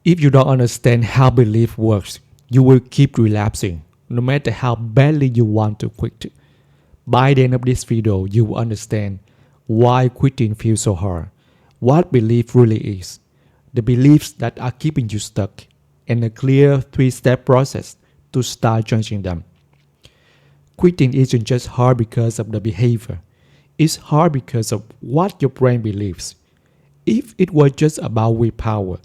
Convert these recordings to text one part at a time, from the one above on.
If you don't understand how belief works, you will keep relapsing, no matter how badly you want to quit. By the end of this video, you will understand why quitting feels so hard, what belief really is, the beliefs that are keeping you stuck, and a clear three-step process to start changing them. Quitting isn't just hard because of the behavior, it's hard because of what your brain believes. If it were just about willpower,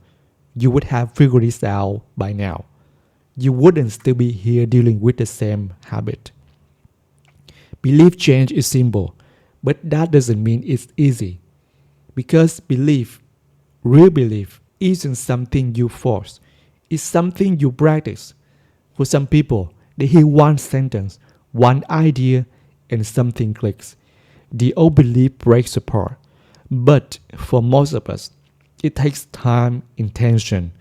you would have figured this out by now. You wouldn't still be here dealing with the same habit. Belief change is simple, but that doesn't mean it's easy. Because belief, real belief, isn't something you force, it's something you practice. For some people, they hear one sentence, one idea, and something clicks. The old belief breaks apart. But for most of us, it takes time, intention,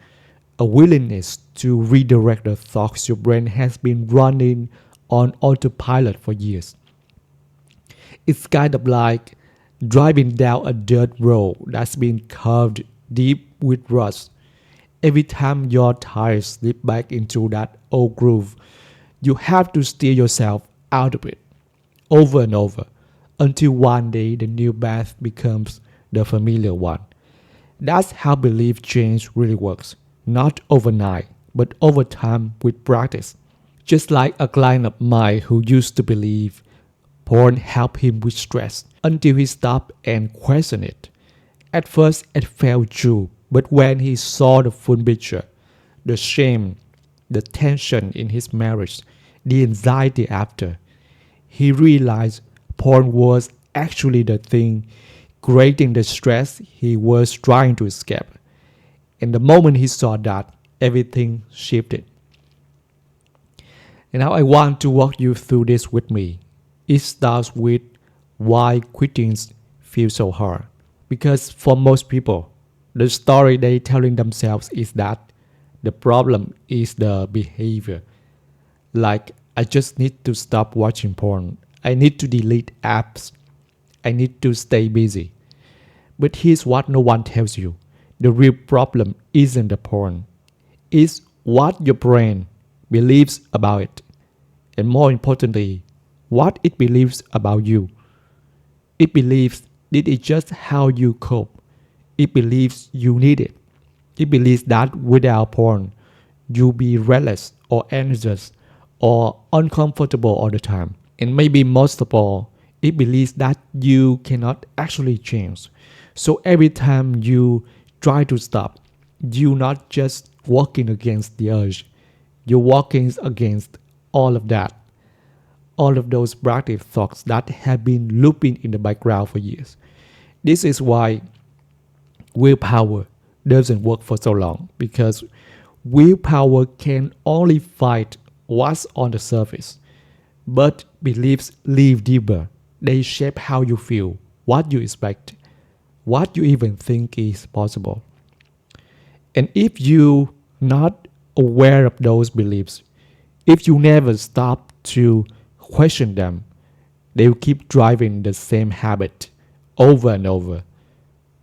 a willingness to redirect the thoughts your brain has been running on autopilot for years. It's kind of like driving down a dirt road that's been carved deep with rust. Every time your tires slip back into that old groove, you have to steer yourself out of it over and over until one day the new path becomes the familiar one. That's how belief change really works. Not overnight, but over time with practice. Just like a client of mine who used to believe porn helped him with stress until he stopped and questioned it. At first, it felt true, but when he saw the full picture, the shame, the tension in his marriage, the anxiety after, he realized porn was actually the thing creating the stress he was trying to escape. And the moment he saw that, everything shifted. And now I want to walk you through this with me. It starts with why quitting feels so hard. Because for most people, the story they're telling themselves is that the problem is the behavior. Like, I just need to stop watching porn. I need to delete apps. I need to stay busy. But here's what no one tells you. The real problem isn't the porn. It's what your brain believes about it. And more importantly, what it believes about you. It believes this is just how you cope. It believes you need it. It believes that without porn, you'll be restless or anxious or uncomfortable all the time. And maybe most of all, it believes that you cannot actually change. So every time you try to stop, you're not just walking against the urge, you're walking against all of that, all of those productive thoughts that have been looping in the background for years. This is why willpower doesn't work for so long, because willpower can only fight what's on the surface. But beliefs live deeper. They shape how you feel, what you expect, what you even think is possible. And if you're not aware of those beliefs, if you never stop to question them, they'll keep driving the same habit over and over,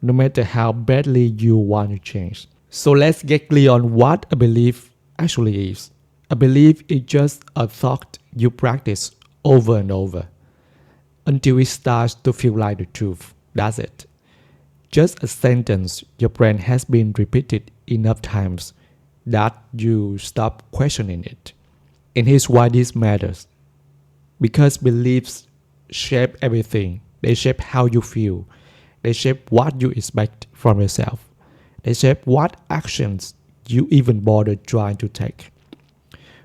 no matter how badly you want to change. So let's get clear on what a belief actually is. A belief is just a thought you practice over and over until it starts to feel like the truth. That's it. Just a sentence your brain has been repeated enough times that you stop questioning it. And here's why this matters. Because beliefs shape everything. They shape how you feel. They shape what you expect from yourself. They shape what actions you even bother trying to take.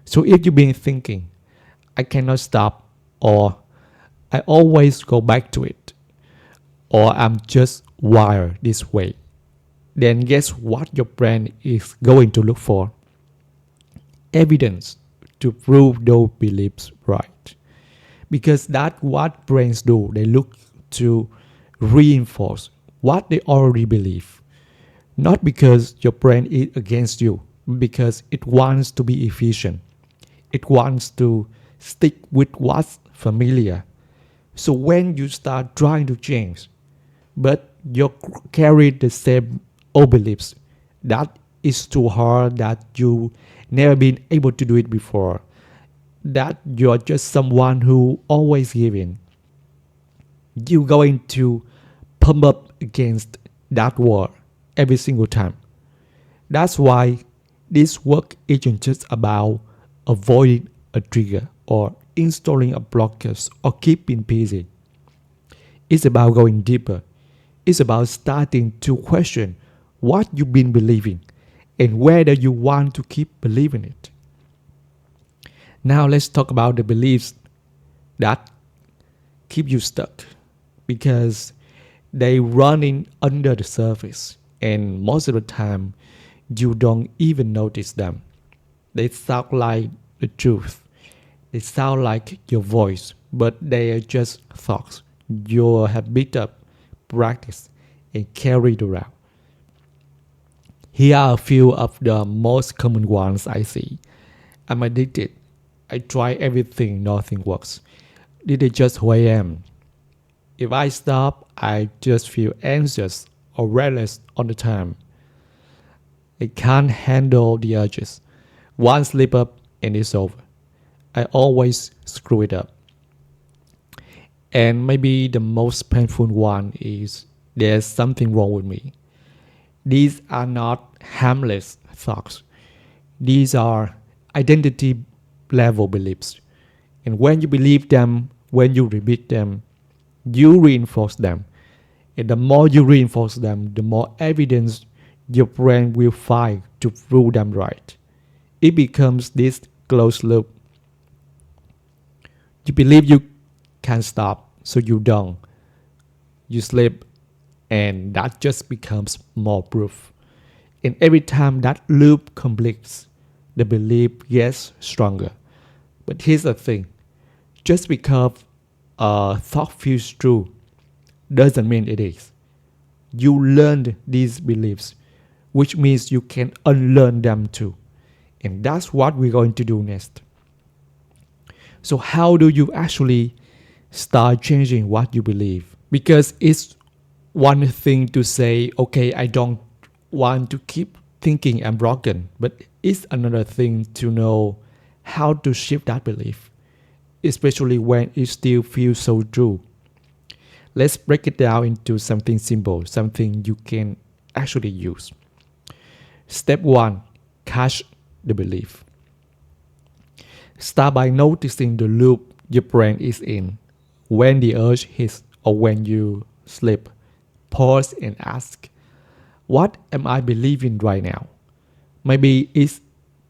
So if you've been thinking, I cannot stop, or I always go back to it, or I'm just wired this way, then guess what your brain is going to look for? Evidence to prove those beliefs right. Because that's what brains do. They look to reinforce what they already believe. Not because your brain is against you, because it wants to be efficient. It wants to stick with what's familiar. So when you start trying to change, but you carry the same old beliefs, that it's too hard, that you never been able to do it before, that you're just someone who always giving. You're going to pump up against that wall every single time. That's why this work isn't just about avoiding a trigger or installing a blockers or keeping busy. It's about going deeper. It's about starting to question what you've been believing and whether you want to keep believing it. Now let's talk about the beliefs that keep you stuck, because they running under the surface and most of the time you don't even notice them. They sound like the truth. They sound like your voice, but they are just thoughts you have picked up, practiced, and carried around. Here are a few of the most common ones I see. I'm addicted. I try everything, nothing works. This is just who I am. If I stop, I just feel anxious or restless all the time. I can't handle the urges. One slip up and it's over. I always screw it up. And maybe the most painful one is there's something wrong with me. These are not harmless thoughts. These are identity level beliefs. And when you believe them, when you repeat them, you reinforce them. And the more you reinforce them, the more evidence your brain will find to prove them right. It becomes this closed loop. You believe you can stop, so you don't. You sleep, and that just becomes more proof. And every time that loop completes, the belief gets stronger. But here's the thing, just because a thought feels true doesn't mean it is. You learned these beliefs, which means you can unlearn them too. And that's what we're going to do next. So, how do you actually start changing what you believe? Because it's one thing to say, okay, I don't want to keep thinking I'm broken, but it's another thing to know how to shift that belief, especially when it still feels so true. Let's break it down into something simple, something you can actually use. Step 1, catch the belief. Start by noticing the loop your brain is in. When the urge hits or when you sleep, pause and ask, what am I believing right now? Maybe it's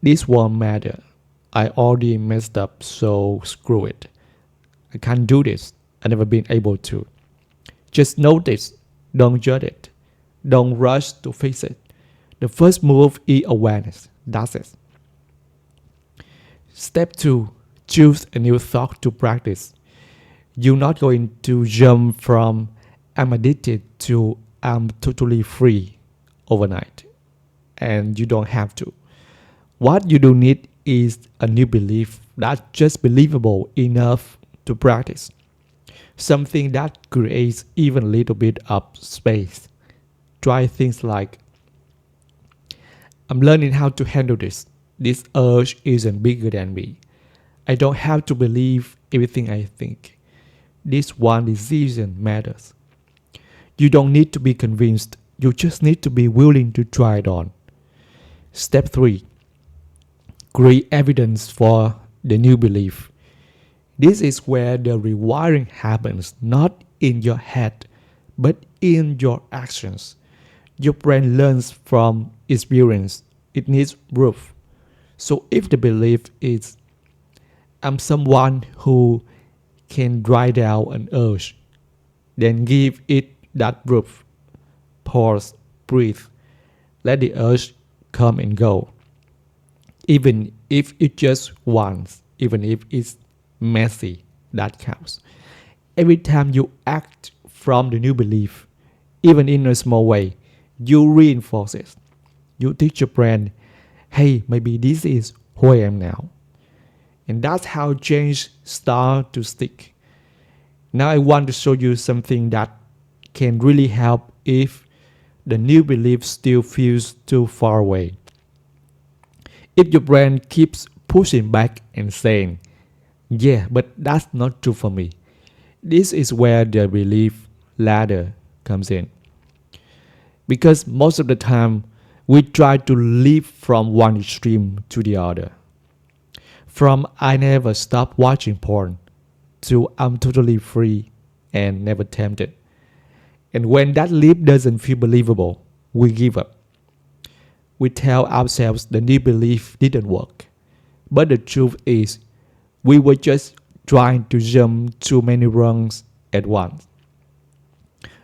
this won't matter. I already messed up, so screw it. I can't do this. I've never been able to. Just notice, don't judge it. Don't rush to fix it. The first move is awareness. That's it. Step 2, choose a new thought to practice. You're not going to jump from I'm addicted to I'm totally free overnight. And you don't have to. What you do need is a new belief that's just believable enough to practice. Something that creates even a little bit of space. Try things like, I'm learning how to handle this. This urge isn't bigger than me. I don't have to believe everything I think. This one decision matters. You don't need to be convinced. You just need to be willing to try it on. Step 3. Create evidence for the new belief. This is where the rewiring happens, not in your head, but in your actions. Your brain learns from experience. It needs proof. So if the belief is, I'm someone who can drive down an urge, then give it that proof. Pause, breathe, let the urge come and go. Even if it's just once, even if it's messy, that counts. Every time you act from the new belief, even in a small way, you reinforce it. You teach your brain, hey, maybe this is who I am now. And that's how change starts to stick. Now I want to show you something that can really help if the new belief still feels too far away. If your brain keeps pushing back and saying, yeah, but that's not true for me, this is where the belief ladder comes in. Because most of the time, we try to live from one extreme to the other. From I never stop watching porn to I'm totally free and never tempted. And when that leap doesn't feel believable, we give up. We tell ourselves the new belief didn't work. But the truth is, we were just trying to jump too many rungs at once.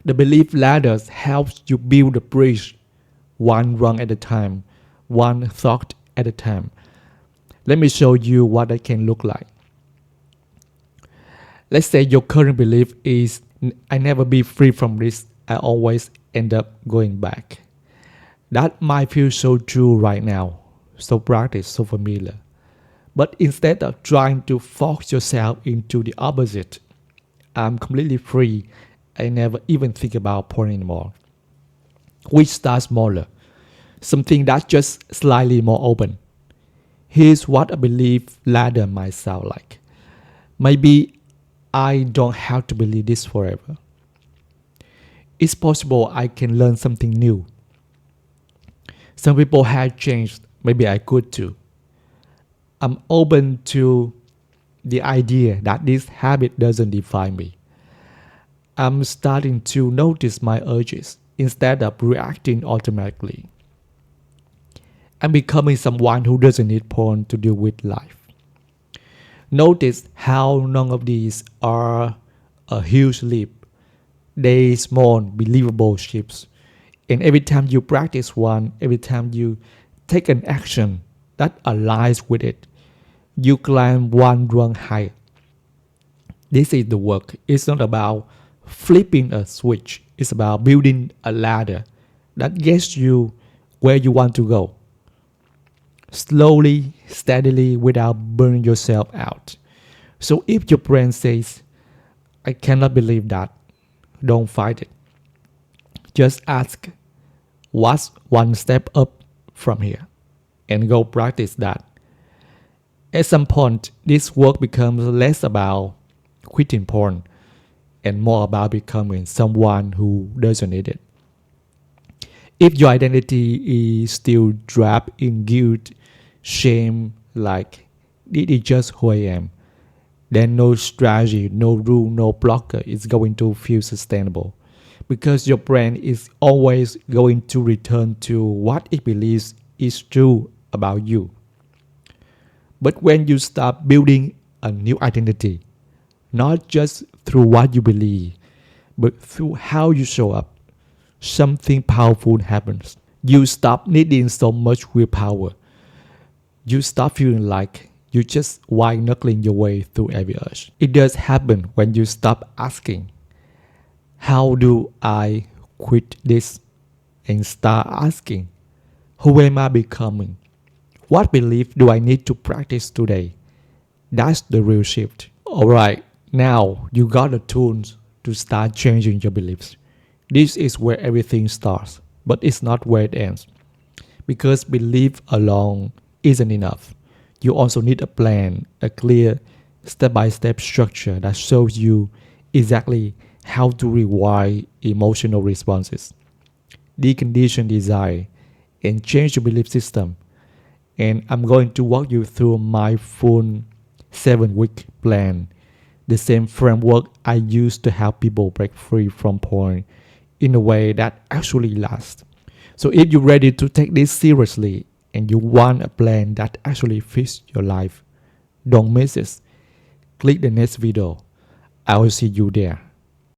The belief ladder helps you build a bridge one rung at a time, one thought at a time. Let me show you what that can look like. Let's say your current belief is I never be free from this, I always end up going back. That might feel so true right now, so practiced, so familiar. But instead of trying to force yourself into the opposite, I'm completely free, I never even think about porn anymore. We start smaller, something that's just slightly more open. Here's what a belief ladder might sound like. Maybe I don't have to believe this forever. It's possible I can learn something new. Some people have changed, maybe I could too. I'm open to the idea that this habit doesn't define me. I'm starting to notice my urges instead of reacting automatically. I'm becoming someone who doesn't need porn to deal with life. Notice how none of these are a huge leap. They small, believable shifts. And every time you practice one, every time you take an action that aligns with it, you climb one rung higher. This is the work. It's not about flipping a switch. It's about building a ladder that gets you where you want to go. Slowly, steadily, without burning yourself out. So if your brain says, I cannot believe that, don't fight it. Just ask, what's one step up from here? And go practice that. At some point, this work becomes less about quitting porn and more about becoming someone who doesn't need it. If your identity is still trapped in guilt, shame, like, this is just who I am, then no strategy, no rule, no blocker is going to feel sustainable. Because your brain is always going to return to what it believes is true about you. But when you start building a new identity, not just through what you believe, but through how you show up, something powerful happens. You stop needing so much willpower. You stop feeling like you just white knuckling your way through every urge. It does happen when you stop asking, how do I quit this? And start asking, who am I becoming? What belief do I need to practice today? That's the real shift. Alright, now you got the tools to start changing your beliefs. This is where everything starts, but it's not where it ends. Because belief alone isn't enough. You also need a plan, a clear step-by-step structure that shows you exactly how to rewire emotional responses, decondition desire, and change your belief system. And I'm going to walk you through my full 7-week plan, the same framework I use to help people break free from porn in a way that actually lasts. So if you're ready to take this seriously and you want a plan that actually fits your life, don't miss it. Click the next video. I will see you there.